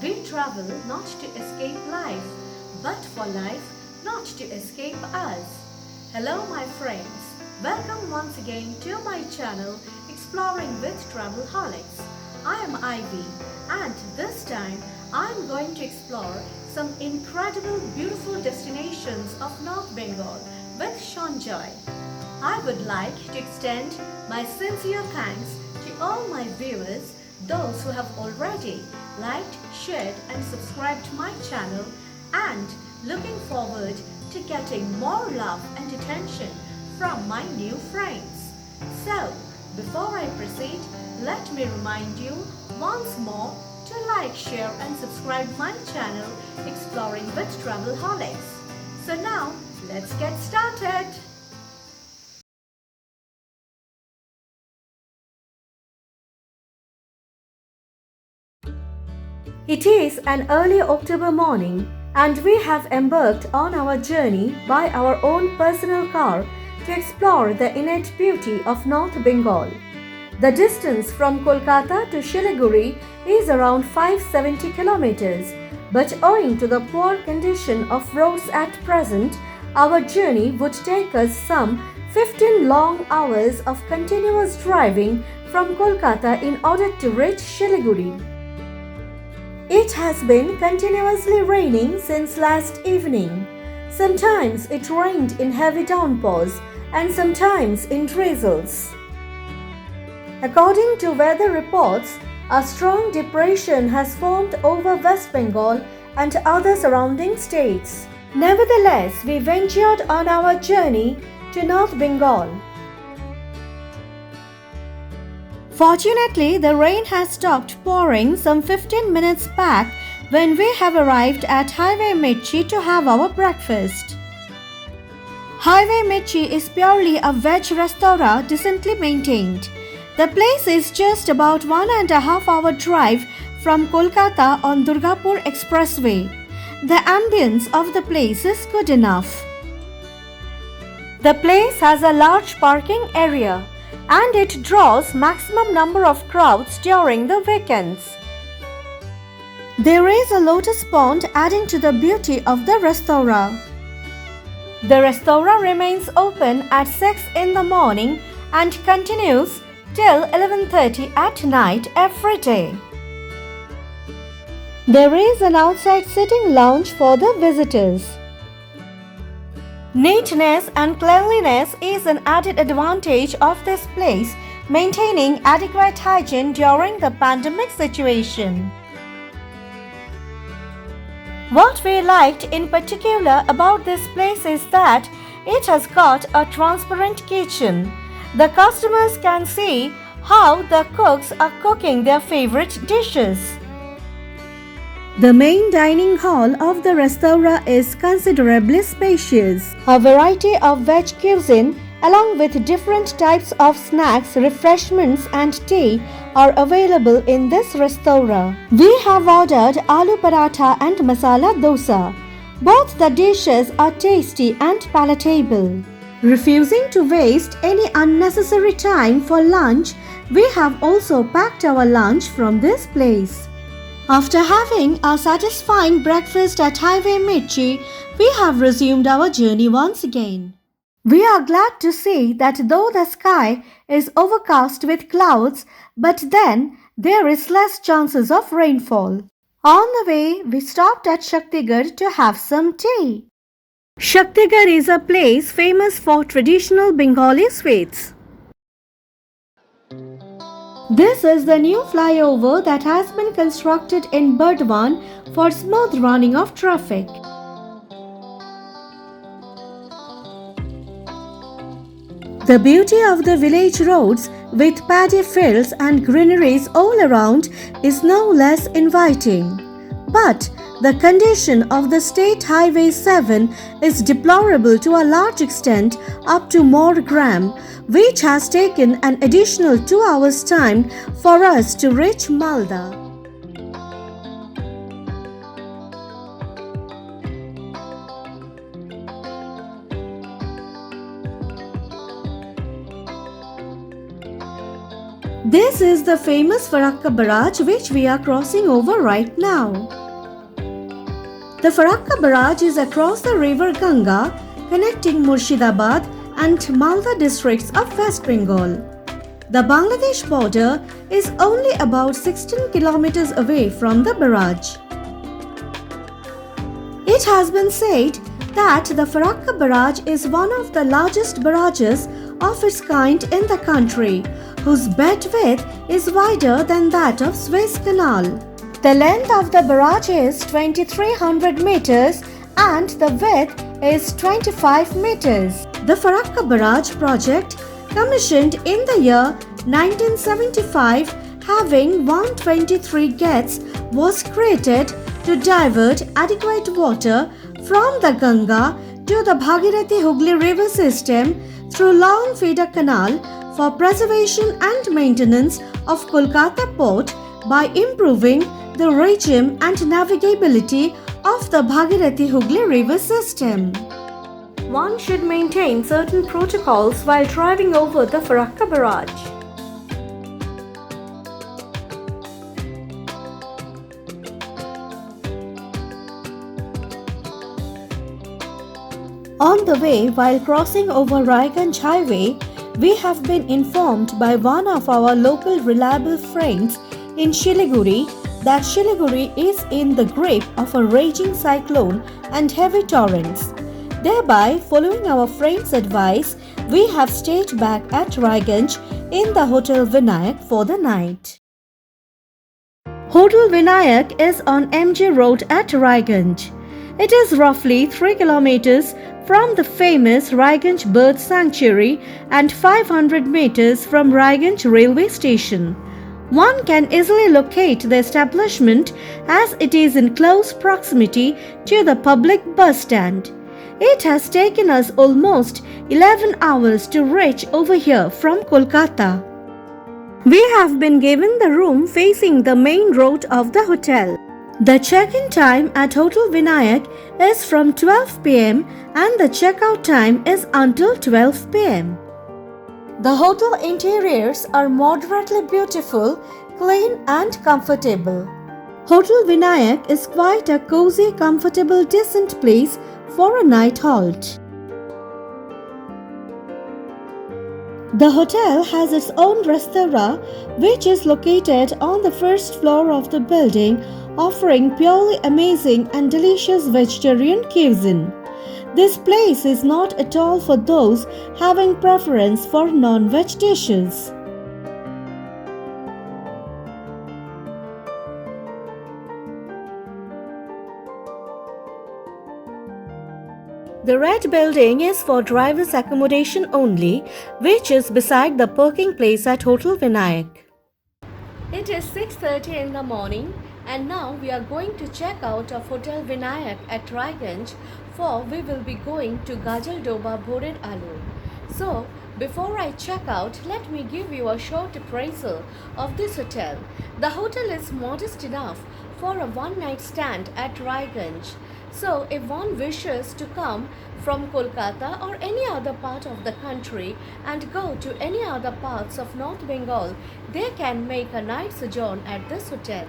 We travel not to escape life, but for life not to escape us. Hello my friends, welcome once again to my channel Exploring with Travelholics. I am Ivy and this time I am going to explore some incredible beautiful destinations of North Bengal with Shonjoy. I would like to extend my sincere thanks to all my viewers, those who have already liked, shared and subscribed to my channel, and looking forward to getting more love and attention from my new friends. So, before I proceed, let me remind you once more to like, share and subscribe my channel Exploring with Travelholics. So now, let's get started. It is an early October morning and we have embarked on our journey by our own personal car to explore the innate beauty of North Bengal. The distance from Kolkata to Siliguri is around 570 kilometers, but owing to the poor condition of roads at present, our journey would take us some 15 long hours of continuous driving from Kolkata in order to reach Siliguri. It has been continuously raining since last evening. Sometimes it rained in heavy downpours and sometimes in drizzles. According to weather reports, a strong depression has formed over West Bengal and other surrounding states. Nevertheless, we ventured on our journey to North Bengal. Fortunately, the rain has stopped pouring some 15 minutes back when we have arrived at Highway Mirchi to have our breakfast. Highway Mirchi is purely a veg restaurant decently maintained. The place is just about 1.5 hour drive from Kolkata on Durgapur Expressway. The ambience of the place is good enough. The place has a large parking area and it draws maximum number of crowds during the weekends. There is a lotus pond adding to the beauty of the restaurant. The restaurant remains open at 6 in the morning and continues till 11:30 at night every day. There is an outside sitting lounge for the visitors. Neatness and cleanliness is an added advantage of this place, maintaining adequate hygiene during the pandemic situation. What we liked in particular about this place is that it has got a transparent kitchen. The customers can see how the cooks are cooking their favorite dishes. The main dining hall of the restaurant is considerably spacious. A variety of veg cuisine along with different types of snacks, refreshments and tea are available in this restaurant. We have ordered aloo paratha and masala dosa. Both the dishes are tasty and palatable. Refusing to waste any unnecessary time for lunch, we have also packed our lunch from this place. After having a satisfying breakfast at Highway Mirchi, we have resumed our journey once again. We are glad to see that though the sky is overcast with clouds, but then there is less chances of rainfall. On the way, we stopped at Shaktigarh to have some tea. Shaktigarh is a place famous for traditional Bengali sweets. This is the new flyover that has been constructed in Burdwan for smooth running of traffic. The beauty of the village roads with paddy fields and greeneries all around is no less inviting. But the condition of the State Highway 7 is deplorable to a large extent up to Morgram, which has taken an additional 2 hours time for us to reach Malda. This is the famous Farakka Barrage which we are crossing over right now. The Farakka Barrage is across the river Ganga, connecting Murshidabad and Malda districts of West Bengal. The Bangladesh border is only about 16 kilometers away from the barrage. It has been said that the Farakka Barrage is one of the largest barrages of its kind in the country, whose bed width is wider than that of Suez Canal. The length of the barrage is 2300 meters and the width is 25 meters. The Farakka Barrage project, commissioned in the year 1975, having 123 gates, was created to divert adequate water from the Ganga to the Bhagirathi Hooghly river system through long feeder canal for preservation and maintenance of Kolkata port by improving the regime and navigability of the Bhagirathi Hooghly river system. One should maintain certain protocols while driving over the Farakka Barrage. On the way, while crossing over Raiganj Highway, we have been informed by one of our local reliable friends in Shiliguri that Shiliguri is in the grip of a raging cyclone and heavy torrents. Thereby, following our friend's advice, we have stayed back at Raiganj in the Hotel Vinayak for the night. Hotel Vinayak is on MG Road at Raiganj. It is roughly 3 kilometers from the famous Raiganj Bird Sanctuary and 500 meters from Raiganj railway station. One can easily locate the establishment as it is in close proximity to the public bus stand. It has taken us almost 11 hours to reach over here from Kolkata. We have been given the room facing the main road of the hotel. The check-in time at Hotel Vinayak is from 12 pm and the check-out time is until 12 pm. The hotel interiors are moderately beautiful, clean and comfortable. Hotel Vinayak is quite a cozy, comfortable, decent place for a night halt. The hotel has its own restaurant which is located on the first floor of the building, offering purely amazing and delicious vegetarian cuisine. This place is not at all for those having preference for non-veg dishes. The red building is for drivers' accommodation only, which is beside the parking place at Hotel Vinayak. It is 6:30 in the morning and now we are going to check out of Hotel Vinayak at Raiganj, for we will be going to Gajal Doba Bhored Alu. So, before I check out, let me give you a short appraisal of this hotel. The hotel is modest enough for a one-night stand at Raiganj. So, if one wishes to come from Kolkata or any other part of the country and go to any other parts of North Bengal, they can make a night sojourn at this hotel.